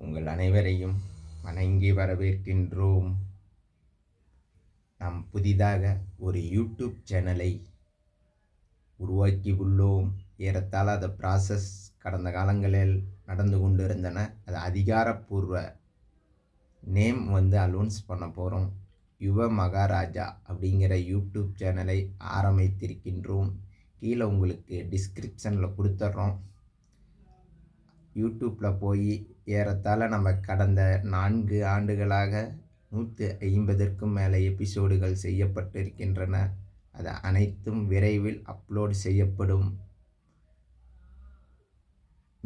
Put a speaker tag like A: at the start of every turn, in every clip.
A: உங்கள் அனைவரையும் வணங்கி வரவேற்கின்றோம். நாம் புதிதாக ஒரு யூடியூப் சேனலை உருவாக்கி உள்ளோம். ஏறத்தாழ அந்த ப்ராசஸ் கடந்த காலங்களில் நடந்து கொண்டிருந்தன. அது அதிகாரப்பூர்வ நேம் அனௌன்ஸ் பண்ண போகிறோம். யுவ மகாராஜா அப்படிங்கிற யூடியூப் சேனலை ஆரம்பித்திருக்கின்றோம். கீழே உங்களுக்கு டிஸ்கிரிப்ஷனில் கொடுத்துட்றோம். யூடியூப்பில் போய் ஏறத்தாழ நம்ம கடந்த 4 ஆண்டுகளாக 150க்கும் மேலே எபிசோடுகள் செய்யப்பட்டிருக்கின்றன. அது அனைத்தும் விரைவில் அப்லோட் செய்யப்படும்.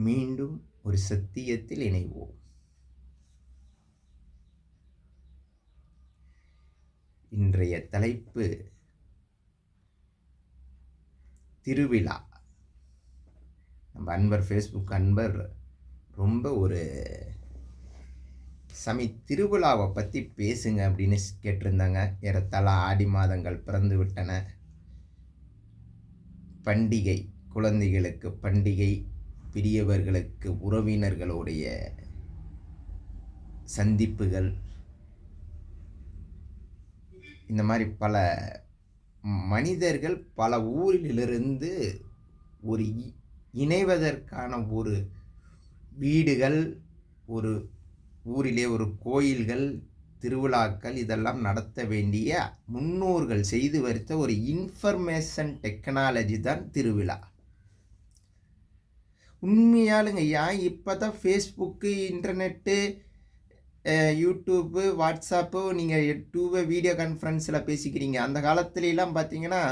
A: மீண்டும் ஒரு சத்தியத்தில் இணைவோம். இன்றைய தலைப்பு திருவிழா. நம்ம அன்பர் ஃபேஸ்புக் அன்பர் ரொம்ப ஒரு திருவிழாவை பற்றி பேசுங்க அப்படின்னு கேட்டிருந்தாங்க. ஏறத்தாழ ஆடி மாதங்கள் பிறந்து விட்டன. பண்டிகை, குழந்தைகளுக்கு பண்டிகை, பெரியவர்களுக்கு உறவினர்களுடைய சந்திப்புகள், இந்த மாதிரி பல மனிதர்கள் பல ஊரிலிருந்து ஒரு இணைவதற்கான ஒரு வீடுகள், ஒரு ஊரிலே ஒரு கோயில்கள், திருவிழாக்கள் இதெல்லாம் நடத்த வேண்டிய முன்னோர்கள் செய்து வருத்த ஒரு இன்ஃபர்மேஷன் டெக்னாலஜி தான் திருவிழா. உண்மையாலுங்க இப்போ தான் ஃபேஸ்புக்கு, இன்டர்நெட்டு, யூடியூப்பு, வாட்ஸ்அப்பு, நீங்கள் வீடியோ கான்ஃபரன்ஸில் பேசிக்கிறீங்க. அந்த காலத்துலலாம் பார்த்தீங்கன்னா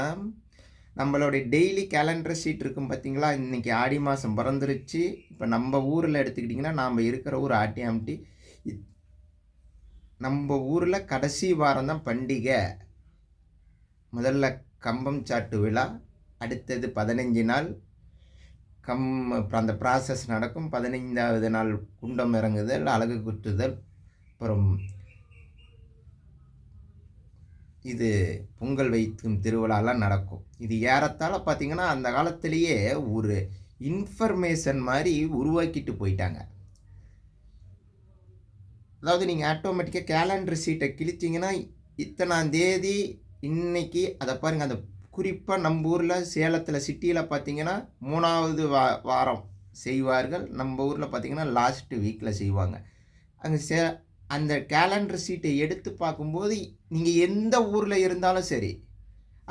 A: நம்மளுடைய டெய்லி கேலண்டர் ஷீட் இருக்கும் பார்த்தீங்களா. இன்றைக்கி ஆடி மாதம் பிறந்துருச்சு. இப்போ நம்ம ஊரில் எடுத்துக்கிட்டிங்கன்னா நாம் இருக்கிற ஊர் ஆட்டியாம்ட்டி. நம்ம ஊரில் கடைசி வாரம் தான் பண்டிகை. முதல்ல கம்பம் சாட்டு விழா, அடுத்தது 15 நாள் அப்புறம் அந்த ப்ராசஸ் நடக்கும். 15வது நாள் குண்டம் இறங்குதல், அலகு குத்துதல், அப்புறம் இது பொங்கல் வைக்கும் திருவிழாலாம் நடக்கும். இது ஏறத்தாழ பார்த்திங்கன்னா அந்த காலத்திலேயே ஒரு இன்ஃபர்மேஷன் மாதிரி உருவாக்கிட்டு போயிட்டாங்க. அதாவது நீங்கள் ஆட்டோமேட்டிக்காக கேலண்டர் ஷீட்டை கிழிச்சிங்கன்னா இத்தனாம் தேதி இன்னைக்கு அதை பாருங்கள். அந்த குறிப்பாக நம்ம ஊரில் சேலத்தில் சிட்டியில் பார்த்திங்கன்னா 3வது வாரம் செய்வார்கள். நம்ம ஊரில் பார்த்திங்கன்னா லாஸ்ட் வீக்கில் செய்வாங்க. அங்கே அந்த கேலண்டர் ஷீட்டை எடுத்து பார்க்கும்போது நீங்கள் எந்த ஊரில் இருந்தாலும் சரி,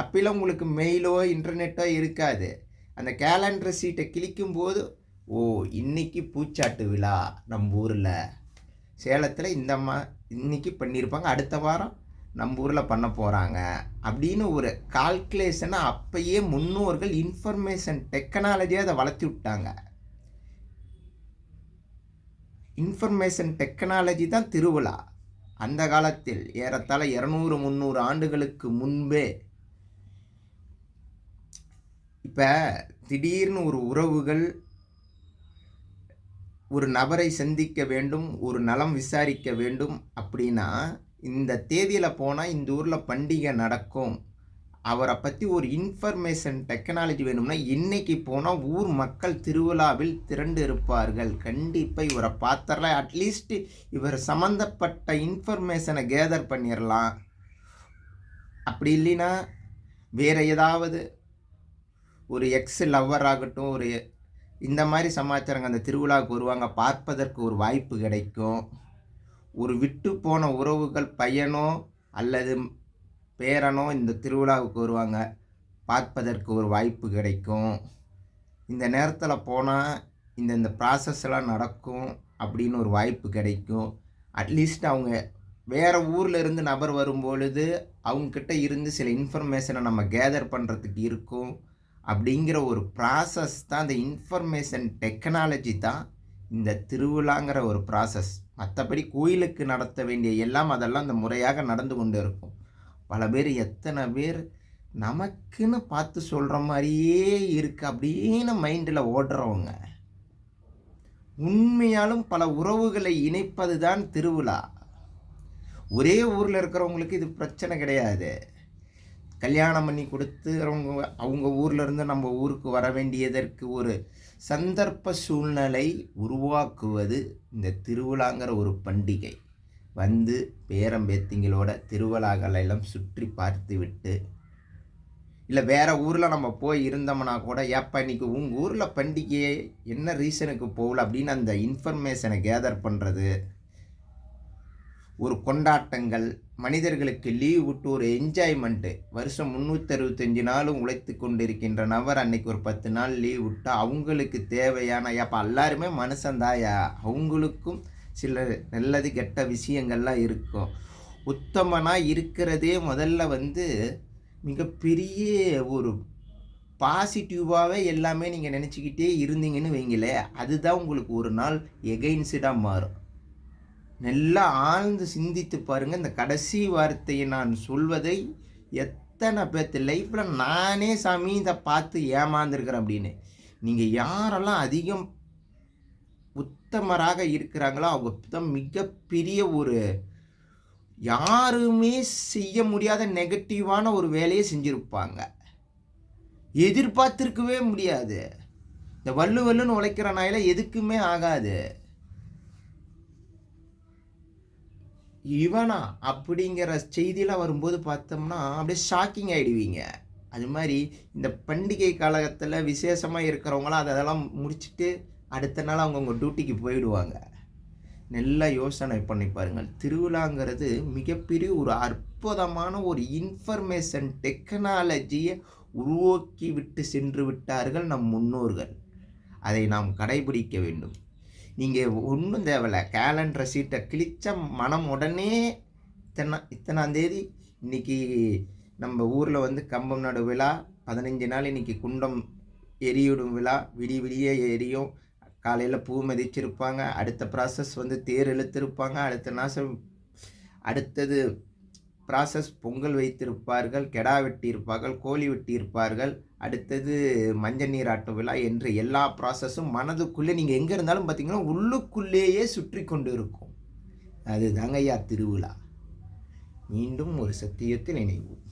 A: அப்போலாம் உங்களுக்கு மெயிலோ இன்டர்நெட்டோ இருக்காது. அந்த கேலண்டர் ஷீட்டை கிளிக்கும்போது, ஓ இன்னைக்கு பூச்சாட்டு விழா நம்ம ஊரில் சேலத்தில் இன்னைக்கு பண்ணியிருப்பாங்க, அடுத்த வாரம் நம்ம ஊரில் பண்ண போகிறாங்க அப்படின்னு ஒரு கால்குலேஷனை அப்பயே முன்னோர்கள் இன்ஃபர்மேஷன் டெக்னாலஜியாக அதை வளர்த்தி விட்டாங்க. இன்ஃபர்மேஷன் டெக்னாலஜி தான் திருவிழா. அந்த காலத்தில் ஏறத்தாழ 200-300 ஆண்டுகளுக்கு முன்பே. இப்போ திடீர்னு ஒரு உறவுகள் ஒரு நபரை சந்திக்க வேண்டும், ஒரு நலம் விசாரிக்க வேண்டும் அப்படின்னா, இந்த தேதியில் போனால் இந்த ஊரில் பண்டிகை நடக்கும், அவரை பற்றி ஒரு இன்ஃபர்மேஷன் டெக்னாலஜி வேணும்னா இன்னைக்கு போனால் ஊர் மக்கள் திருவிழாவில் திரண்டு இருப்பார்கள். கண்டிப்பாக இவரை பார்த்தரலாம், அட்லீஸ்ட் இவர் சம்மந்தப்பட்ட இன்ஃபர்மேஷனை கேதர் பண்ணிடலாம். அப்படி இல்லைன்னா வேறு ஏதாவது ஒரு எக்ஸ் லவ்வர் ஆகட்டும், ஒரு இந்த மாதிரி சமாச்சாரங்கள் அந்த திருவிழாவுக்கு வருவாங்க, பார்ப்பதற்கு ஒரு வாய்ப்பு கிடைக்கும். ஒரு விட்டு போன உறவுகள் பையனோ அல்லது பேரனோ இந்த திருவிழாவுக்கு வருவாங்க, பார்ப்பதற்கு ஒரு வாய்ப்பு கிடைக்கும். இந்த நேரத்தில் போனால் இந்த ப்ராசஸ்லாம் நடக்கும் அப்படின்னு ஒரு வாய்ப்பு கிடைக்கும். அட்லீஸ்ட் அவங்க வேறு ஊரில் இருந்து நபர் வரும்பொழுது அவங்கக்கிட்ட இருந்து சில இன்ஃபர்மேஷனை நம்ம கேதர் பண்ணுறதுக்கு இருக்கும். அப்படிங்கிற ஒரு ப்ராசஸ் தான் இந்த இன்ஃபர்மேஷன் டெக்னாலஜி தான் இந்த திருவிழாங்கிற ஒரு ப்ராசஸ். மற்றபடி கோயிலுக்கு நடத்த வேண்டிய எல்லாம் அதெல்லாம் இந்த முறையாக நடந்து கொண்டு இருக்கும். பல பேர், எத்தனை பேர் நமக்குன்னு பார்த்து சொல்கிற மாதிரியே இருக்குது அப்படின்னு மைண்டில் ஓடுறவங்க. உண்மையாலும் பல உறவுகளை இணைப்பது தான் திருவிழா. ஒரே ஊரில் இருக்கிறவங்களுக்கு இது பிரச்சனை கிடையாது. கல்யாணம் பண்ணி கொடுத்துறவங்க அவங்க ஊரில் இருந்து நம்ம ஊருக்கு வர வேண்டியதற்கு ஒரு சந்தர்ப்ப சூழ்நிலை உருவாக்குவது இந்த திருவிழாங்கிற ஒரு பண்டிகை. வந்து பேரன் பேத்திங்களோட திருவிழாக்களை எல்லாம் சுற்றி பார்த்துவிட்டு, இல்ல வேற ஊர்ல நம்ம போய் இருந்தோம்னா கூட, "ஏப்பா இன்னைக்கு உங்க ஊர்ல பண்டிகையே என்ன ரீசனுக்கு போகல?" அப்படின்னு அந்த இன்ஃபர்மேஷன கேதர் பண்றது. ஒரு கொண்டாட்டங்கள், மனிதர்களுக்கு லீவ் விட்டு ஒரு என்ஜாய்மெண்ட்டு. வருஷம் 365 நாளும் உழைத்துக் கொண்டிருக்கின்ற நபர் அன்னைக்கு ஒரு 10 நாள் லீவ் விட்டா, அவங்களுக்கு தேவையான ஏப்பா எல்லாருமே மனுஷன் தான்யா. அவங்களுக்கும் சில நல்லது கெட்ட விஷயங்கள்லாம் இருக்கும். உத்தமனா இருக்கிறதே முதல்ல வந்து மிகப்பெரிய ஒரு பாசிட்டிவாவே எல்லாமே நீங்க நெனச்சுக்கிட்டே இருந்தீங்கன்னு வைங்களேன், அதுதான் உங்களுக்கு ஒரு நாள் எகெயின்ஸ்டா மாறும். நல்லா ஆழ்ந்து சிந்தித்து பாருங்க. இந்த கடைசி வார்த்தையை நான் சொல்வதை எத்தனை பேத்து லைஃப்ல நானே சாமி இத பார்த்து ஏமாந்துருக்கிறேன் அப்படின்னு. நீங்க யாரெல்லாம் அதிகம் உத்தமராக இருக்கிறாங்களோ, அவங்க தான் மிகப்பெரிய ஒரு யாருமே செய்ய முடியாத நெகட்டிவான ஒரு வேலைய செஞ்சிருப்பாங்க. எதிர்பார்த்திருக்கவே முடியாது. இந்த வள்ளு வள்ளுன்னு உழைக்கிற நாயில எதுக்குமே ஆகாது. இவனா? அப்படிங்கிற செய்திலாம் வரும்போது பார்த்தோம்னா, அப்படியே ஷாக்கிங் ஆயிடுவீங்க. அது மாரி இந்த பண்டிகை காலகத்தில விசேஷமா இருக்கிறவங்கலாம் அதெல்லாம் முடிச்சுட்டு, அடுத்த நாள் அவங்கவங்க டியூட்டிக்கு போயிடுவாங்க. நல்லா யோசனை பண்ணி பாருங்கள். திருவிழாங்கிறது மிகப்பெரிய ஒரு அற்புதமான ஒரு இன்ஃபர்மேஷன் டெக்னாலஜிய உருவாக்கி விட்டு சென்று விட்டார்கள் நம் முன்னோர்கள். அதை நாம் கடைபிடிக்க வேண்டும். நீங்க ஒண்ணும் தேவையில்ல. கேலண்டர் சீட்ட கிழிச்சா மனம் உடனே இத்தனாம் தேதி இன்னைக்கு நம்ம ஊர்ல வந்து கம்பம் நடு விழா, 15 நாள் இன்னைக்கு குண்டம் எரியிடும் விழா, விடிய விடிய எரியும். காலையில பூ மிதிச்சிருப்பாங்க. அடுத்த ப்ராசஸ் வந்து தேர் இழுத்திருப்பாங்க. அடுத்தது ப்ராசஸ் பொங்கல் வைத்திருப்பார்கள், கெடா வெட்டியிருப்பார்கள், கோழி வெட்டியிருப்பார்கள். அடுத்தது மஞ்சள் நீராட்டு விழா என்று எல்லா ப்ராசஸும் மனதுக்குள்ளே நீங்கள் எங்கே இருந்தாலும் பார்த்தீங்கன்னா உள்ளுக்குள்ளேயே சுற்றி கொண்டு இருக்கும். அதுதாங்க ஐயா திருவிழா. மீண்டும் ஒரு சத்தியத்தில் இணைவோம்.